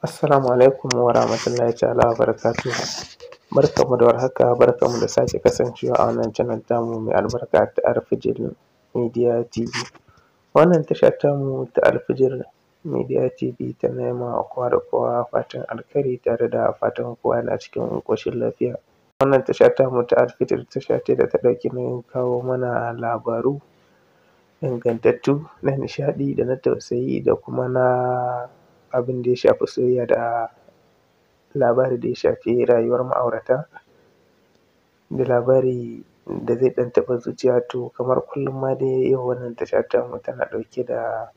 Assalamu alaikum wa rahmatullahi ta'ala wa barakatuhu. Barkanmu da warhaka, barkanmu da sake kasancewa a wannan channel tamu mai albarka ta Alfijir Media TV. Wannan tasha tamu ta Alfijir Media TV tana yi ma kowa da kowa fatan alkhairi tare da fatan kowa yana cikin ƙoshin lafiya. Wannan tasha tamu ta Alfijir tasha ce da ta ɗauki nauyin kawo mana labaru ingantattu na nishaɗi da na tausayi da kuma na abin da ya shafi soyayya da labari da ya shafi rayuwar ma'aurata da labari da zai ɗan taɓa zuciya. To kamar kullum ma dai yau wannan tasha tamu tana ɗauke da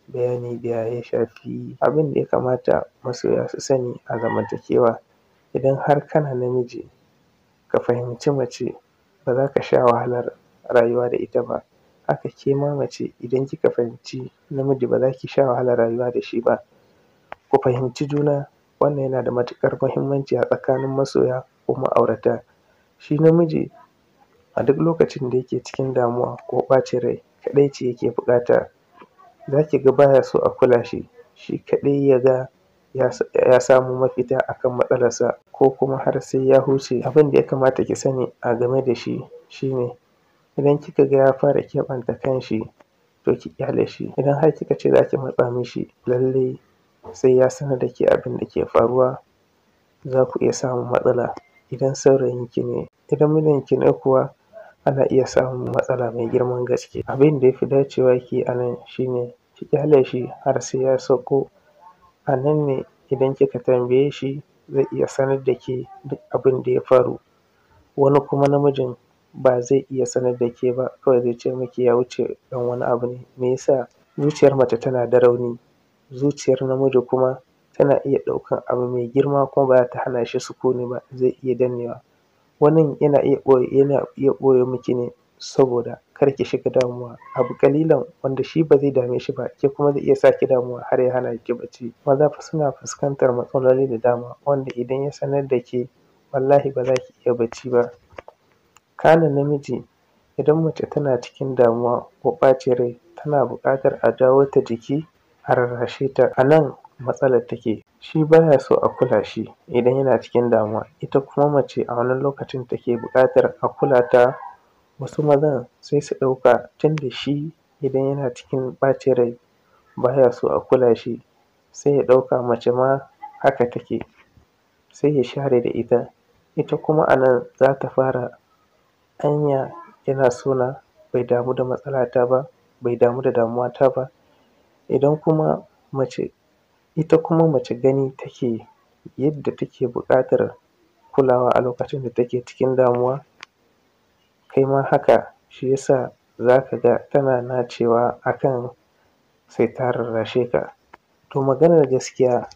bayani da ya shafi abin da ya kamata masoya su sani a zamantakewa. Idan har kana namiji ka fahimci mace ba za ka sha wahalar rayuwa da ita ba, haka ke ma mace idan kika fahimci namiji ba za ki sha wahalar rayuwa da shi ba. Ku fahimci juna, wannan yana da matuƙar muhimmanci a tsakanin masoya ko ma'aurata. Shi namiji a duk lokacin da yake cikin damuwa ko ɓacin rai kaɗaici yake buƙata. Za ki ga baya so a kula shi, shi kaɗai ya ga ya samu mafita a kan matsalarsa ko kuma har sai ya huce. Abin da ya kamata ki sani a game da shi shine idan kika ga ya fara keɓanta kanshi to ki ƙyale shi. Idan har kika ce za ki matsa mishi lallai sai ya sanar da ke abin da ke faruwa, za ku iya samun matsala. Idan saurayinki ne, idan mijinki ne kuwa ana iya samun matsala mai girman gaske. Abin da ya fi dacewa ki yi a nan shine ki ƙyale shi har sai ya sauko. A nan ne idan kika tambaye shi zai iya sanar da ke duk abin da ya faru. Wani kuma namijin ba zai iya sanar da ke ba, kawai zai ce miki ya wuce ɗan wani abu ne. Me yasa? Zuciyar mace tana da rauni, zuciyar namiji kuma tana iya ɗaukan abu mai girma kuma ba za ta hana shi sukuni ba, zai iya dannewa. Wanin yana iya ɓoye miki ne saboda kar ki shiga damuwa. Abu ƙalilan wanda shi ba zai dame shi ba, ke kuma zai iya sa ki damuwa har ya hana ki bacci. Maza fa suna fuskantar matsaloli da dama wanda idan ya sanar da ke wallahi ba za ki iya bacci ba. Kana namiji idan mace tana cikin damuwa ko ɓacin rai tana buƙatar a jawo ta jiki a rarrashe ta. A nan matsalar take. Shi baya so a kula shi idan yana cikin damuwa, ita kuma mace a wannan lokacin take buƙatar a kula ta. Wasu mazan sai su ɗauka tunda shi idan yana cikin ɓacin rai baya so a kula shi, sai ya ɗauka mace ma haka take, sai ya share da ita. Ita kuma a nan za ta fara anya yana so na, bai damu da matsalata ba, bai damu da damuwata ba. Idan kuma ita kuma mace gani take yadda take buƙatar kulawa a lokacin da take cikin damuwa, kai ma haka. Shi ya sa za ka ga tana nacewa a kan sai ta rarrashe ka. To maganar gaskiya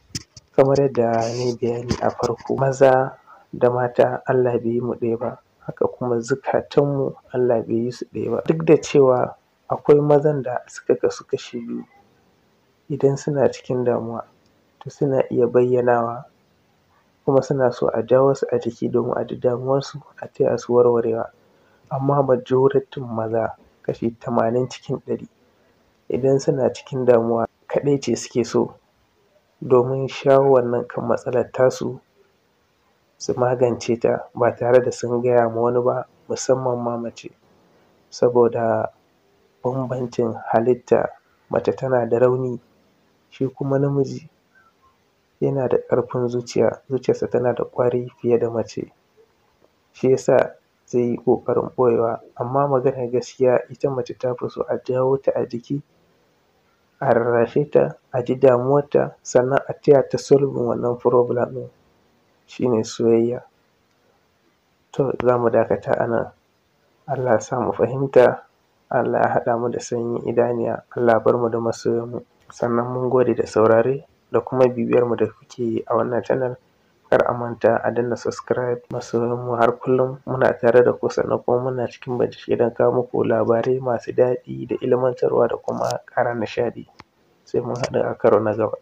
kamar yadda na yi bayani a farko, maza da mata Allah bai yi mu ɗaya ba, haka kuma zukatanmu Allah bai yi su ɗaya ba. Duk da cewa akwai mazan da suka kasu kashi biyu, idan suna cikin damuwa to suna iya bayyanawa kuma suna so a jawo su a jiki domin a ji damuwarsu a taya su warwarewa. Amma majoritin maza kashi 80 cikin 100 idan suna cikin damuwa kaɗaici suke so domin shawo wannan kan matsalar tasu su magance ta ba tare da sun gaya ma wani ba, musamman ma mace. Saboda bambancin halitta, mace tana da rauni, shi kuma namiji yana da ƙarfin zuciya, zuciyarsa tana da ƙwari fiye da mace. Shi ya sa zai yi ƙoƙarin ɓoyewa. Amma maganar gaskiya ita mace ta fi so a jawo ta a jiki, a rarrashe ta, a ji damuwarta sannan a taya ta solving wannan problem ɗin. Shi ne soyayya. To za mu dakata a nan. Allah ya sa mu fahimta, Allah ya haɗa mu da sanyin idaniya, Allah ya bar mu da masoyanmu. Sannan mun gode da saurare da kuma bibiyarmu da kuke yi a wannan channel. Kar a manta a danna subscribe. Masoyanmu har kullum muna tare da ku, sannan kuma muna cikin bincike don kawo muku labarai masu daɗi da ilmantarwa da kuma ƙara nishaɗi. Sai mun haɗu a karo na gaba.